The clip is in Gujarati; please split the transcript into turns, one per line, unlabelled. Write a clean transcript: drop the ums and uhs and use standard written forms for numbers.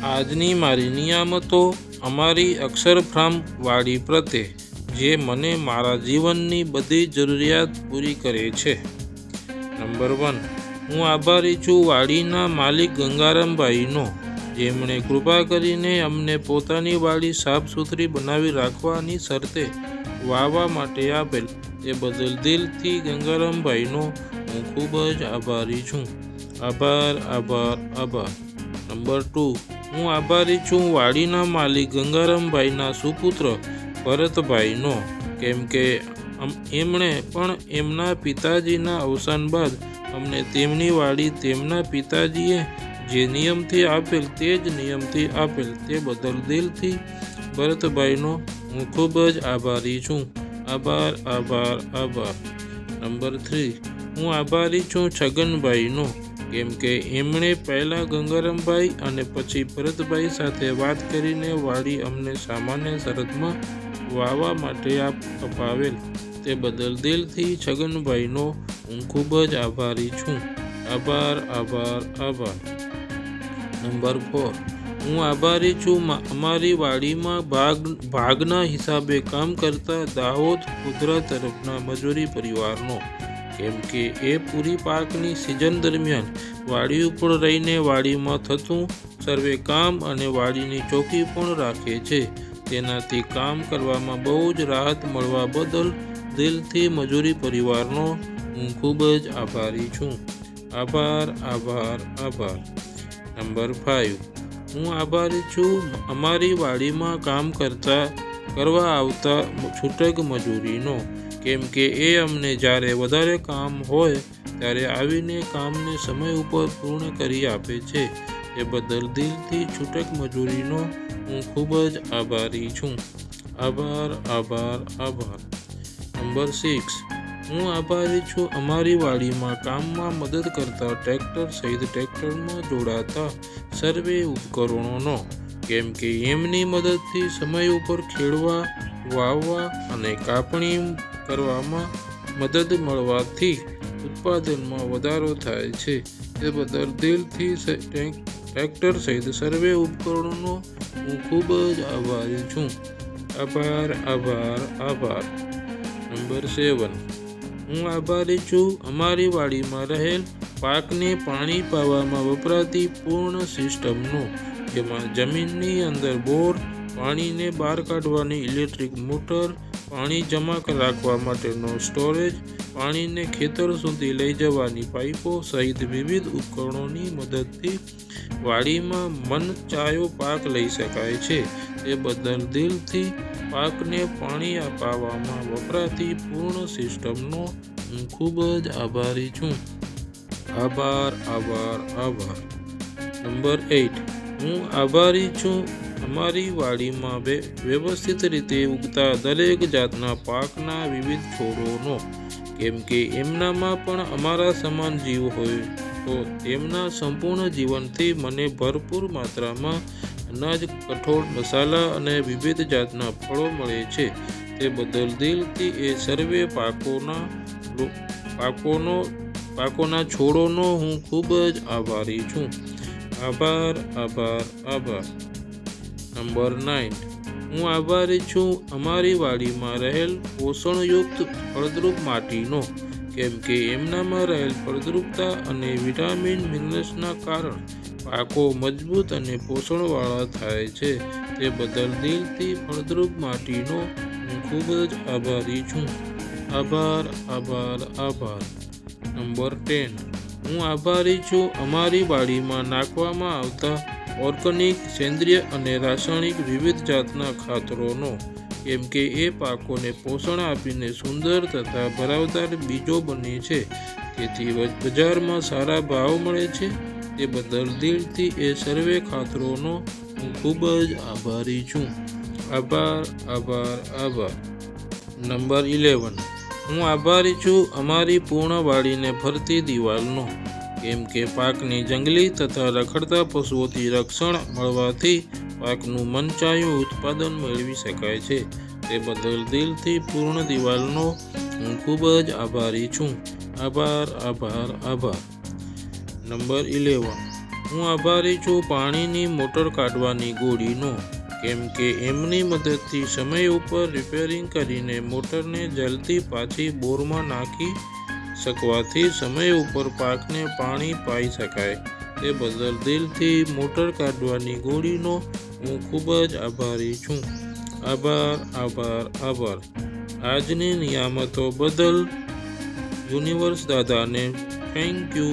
આજની મારી નિયામતો અમારી અક્ષરફ્રામ વાડી પ્રત્યે, જે મને મારા જીવનની બધી જરૂરિયાત પૂરી કરે છે. નંબર 1, હું આભારી છું વાડીના માલિક ગંગારામભાઈનો, જેમણે કૃપા કરીને અમને પોતાની વાડી સાફ સુથરી બનાવી રાખવાની શરતે વાવવા માટે આપેલ. તે બદલ દિલથી ગંગારામભાઈનો હું ખૂબ જ આભારી છું. આભાર, આભાર, આભાર. નંબર 2, હું આભારી છું વાડીના માલિક ગંગારામભાઈના સુપુત્ર ભરતભાઈનો, કેમ કે એમણે પણ એમના પિતાજીના અવસાન બાદ અમને તેમની વાડી તેમના પિતાજીએ જે નિયમથી આપેલ તે જ નિયમથી આપેલ. તે બદલ દિલથી ભરતભાઈનો હું ખૂબ જ આભારી છું. આભાર, આભાર, આભાર. નંબર 3, હું આભારી છું છગનભાઈનો, કેમ કે એમણે પહેલાં ગંગારામભાઈ અને પછી ભરતભાઈ સાથે વાત કરીને વાડી અમને સામાન્ય શરતમાં વાવવા માટે અપાવેલ. તે બદલ દિલથી છગનભાઈનો હું ખૂબ જ આભારી છું. આભાર, આભાર, આભાર. નંબર 4, હું આભારી છું અમારી વાડીમાં ભાગના હિસાબે કામ કરતા દાહોદ ગોધરા તરફના મજૂરી પરિવારનો, કેમ કે એ પૂરી પાકની સિઝન દરમિયાન વાડી ઉપર રહીને વાડીમાં થતું સર્વે કામ અને વાડીની ચોકી પણ રાખે છે. તેનાથી કામ કરવામાં બહુ જ રાહત મળવા બદલ દિલથી મજૂરી પરિવારનો હું ખૂબ જ આભારી છું. આભાર, આભાર, આભાર. નંબર 5, હું આભારી છું અમારી વાડીમાં કામ કરવા આવતા છૂટક મજૂરીનો, કેમ કે એ અમને જ્યારે વધારે કામ હોય ત્યારે આવીને કામને સમય ઉપર પૂર્ણ કરી આપે છે. એ બદલ દિલથી છૂટક મજૂરીનો હું ખૂબ જ આભારી છું. આભાર, આભાર, આભાર. નંબર 6, હું આભારી છું અમારી વાડીમાં કામમાં મદદ કરતા ટ્રેક્ટર સહિત ટ્રેક્ટરમાં જોડાતા સર્વે ઉપકરણોનો, કેમ કે એમની મદદથી સમય ઉપર ખેડવા, વાવવા અને કાપણી કરવામાં મદદ મળવાથી ઉત્પાદનમાં વધારો થાય છે. તે બદલ દિલથી ટ્રેક્ટર સહિત સર્વે ઉપકરણોનો હું ખૂબ જ આભારી છું. આભાર, આભાર, આભાર. નંબર 7, હું આભારી છું અમારી વાડીમાં રહેલ પાકને પાણી પાવામાં વપરાતી પૂર્ણ સિસ્ટમનો, જેમાં જમીનની અંદર બોર, પાણીને બહાર કાઢવાની ઇલેક્ટ્રિક મોટર, પાણી જમા રાખવા માટેનો સ્ટોરેજ, પાણીને ખેતર સુધી લઈ જવાની પાઇપો સહિત વિવિધ ઉપકરણોની મદદથી વાડીમાં મનચાહ્યો પાક લઈ શકાય છે. તે બદલ દિલથી પાકને પાણી અપાવવામાં વપરાતી પૂર્ણ સિસ્ટમનો હું ખૂબ જ આભારી છું. આભાર, આભાર, આભાર. નંબર 8, હું આભારી છું અમારી વાડીમાં વ્યવસ્થિત રીતે ઉગતા દરેક જાતના પાકના વિવિધ છોડોનો, કેમ કે એમનામાં પણ અમારા સમાન જીવ હોય તો તેમના સંપૂર્ણ જીવનથી મને ભરપૂર માત્રામાં અનાજ, કઠોળ, મસાલા અને વિવિધ જાતના ફળો મળે છે. તે બદલ દિલથી એ સર્વે પાકોના છોડોનો હું ખૂબ જ આભારી છું. આભાર, આભાર, આભાર. નંબર 9, હું આભારી છું અમારી વાડીમાં રહેલ પોષણયુક્ત ફળદ્રુપ માટીનો, કેમ કે એમનામાં રહેલ ફળદ્રુપતા અને વિટામિન મિનરલ્સના કારણે પાકો મજબૂત અને પોષણવાળા થાય છે. તે બદલ દિલથી ફળદ્રુપ માટીનો હું ખૂબ જ આભારી છું. આભાર, આભાર, આભાર. નંબર 10, હું આભારી છું અમારી વાડીમાં નાખવામાં આવતા ઓર્ગેનિક, સેન્દ્રિય અને રાસાયણિક વિવિધ જાતના ખાતરોનો, કેમ કે એ પાકોને પોષણ આપીને સુંદર તથા ભરાવદાર બીજો બને છે. તેથી બજારમાં સારા ભાવ મળે છે. તે બદલ દિલથી એ સર્વે ખાતરોનો હું ખૂબ જ આભારી છું. આભાર, આભાર, આભાર. નંબર 11, હું આભારી છું અમારી પૂર્ણ વાડીને ફરતી દિવાલનો, કેમ કે પાકની જંગલી તથા રખડતા પશુઓથી રક્ષણ મળવાથી પાકનું મનચાહ્યું ઉત્પાદન મેળવી શકાય છે. તે બદલ દિલથી પૂર્ણ દિવાલનો હું ખૂબ જ આભારી છું. આભાર, આભાર, આભાર. નંબર 11, હું આભારી છું પાણીની મોટર કાઢવાની ગોળીનો, કેમ કે એમની મદદથી સમય ઉપર રિપેરિંગ કરીને મોટરને જલ્દી પાછી બોરમાં નાખી શકવાથી સમય ઉપર પાકને પાણી પાઈ શકાય. તે બદલ દિલથી મોટર કાઢવાની ગોળીનો હું ખૂબ જ આભારી છું. આભાર, આભાર, આભાર. આજની નિયામતો બદલ યુનિવર્સ દાદાને થેન્ક યુ.